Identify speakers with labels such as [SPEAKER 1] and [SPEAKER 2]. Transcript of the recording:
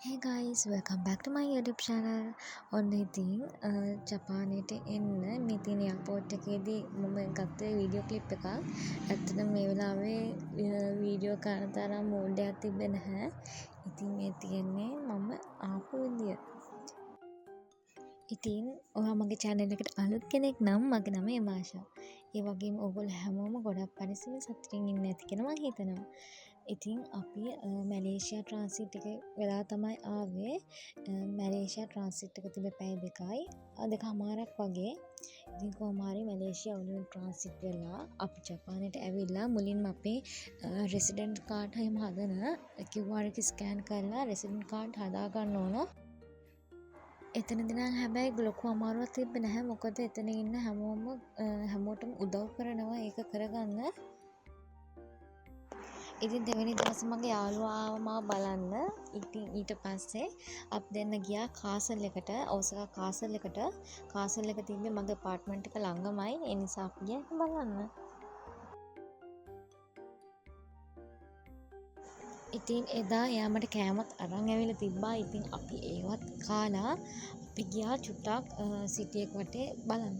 [SPEAKER 1] Hey guys, welcome back to my YouTube channel. ඔන්න ඉතින් ජපානයට එන්න මේ තියෙන එයාපෝට් එකේදී මම ගත්ත වීඩියෝ ක්ලිප් එකක්. ඇත්තටම මේ වෙලාවේ වීඩියෝ කරන තරම් මූඩ් එකක් තිබ්බේ නැහැ. ඉතින් මේ තියෙන්නේ මම ආපු විදිය. ඉතින් ඔයා මගේ channel එකට අලුත් කෙනෙක් නම් මගේ නම එමාෂා. ඒ වගේම ඔයගොල්ලෝ හැමෝම ගොඩක් පරිස්සම සතුටින් ඉන්න ඇති කියලා මම හිතනවා. ඉතින් අපි මැලේසියා ට්‍රාන්සිට් එක වෙලා තමයි ආවේ. මැලේසියා ට්‍රාන්සිට් එක තිබ්බේ පැය 2යි. දෙකමාරක් වගේ. ඉතින් කොහොම හරි මැලේසියා වලින් ට්‍රාන්සිට් වෙලා අපි ජපානයට ඇවිල්ලා මුලින්ම අපේ රෙසිඩන්ට් කාඩ් එහෙම හදන QR එක ස්කෑන් කරලා රෙසිඩන්ට් කාඩ් හදා ගන්න ඕන. එතනදී නම් හැබැයි ලොකු අමාරුවක් තිබ්බේ නැහැ. මොකද එතන ඉන්න හැමෝටම උදව් කරනවා ඒක කරගන්න. ඉතින් දෙවෙනි දවසේ මගේ යාළුවා ආවා මාව බලන්න. ඉතින් ඊට පස්සේ අපි දෙන්න ගියා කාසල් එකට, ඕසාකා කාසල් එකට. කාසල් එක තිබ්බේ මගේ අප්පාර්ට්මන්ට් එක ළඟමයි. ඒ නිසා අපි ගියා ඒක බලන්න. ඉතින් එදා එයා මට කෑමත් අරන් ඇවිල්ලා තිබ්බා. ඉතින් අපි ඒවත් කාලා අපි ගියා චුට්ටක් සිටි එක වටේ බලන්න.